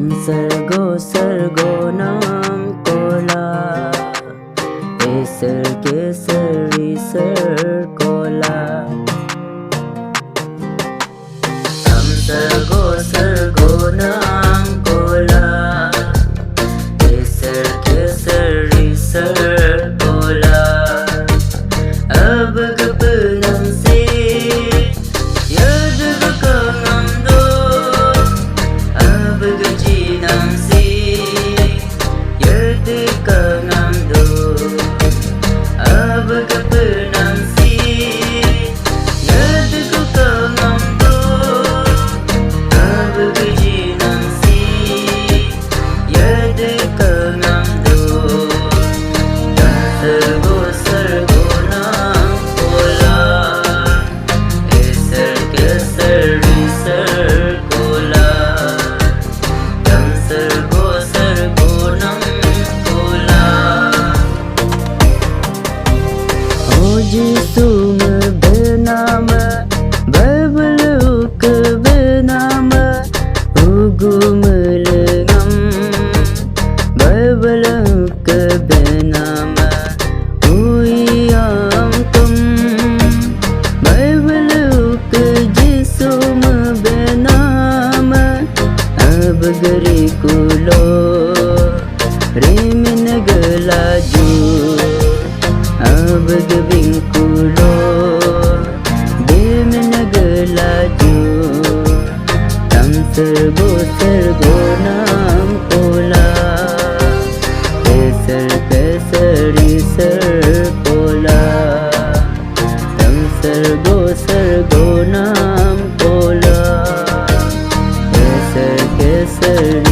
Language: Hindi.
सर्गो सर्गो नाम कोला एसर केसरी सर कोला सर्गो सर्गो नाम कोला एसर केसरी सर कोला अब गपनम से यद गकंगम दो अब गजीनम से यद कंगम दो अब गपनम से यद गकंगम दो अब गजीनम से यद कंगम दो सर्गो सर्गो नाम कोला एसर केसरी सर कोला सर्गो सर्गो नाम कोला ओ जिसुम बेनाम बबलुक बेनाम उगुमलगम बबलुक बेनाम उयाम तुम बबलुक जिसुम बेनाम अब गरी कुलो रेमिन गलाजू अब गबिंग कुलो बेमिन गलाजू तम सर्गो सर्गो नाम कोला केसर केसरी सर कोला तम सर्गो सर्गो नाम कोला केसर केसरी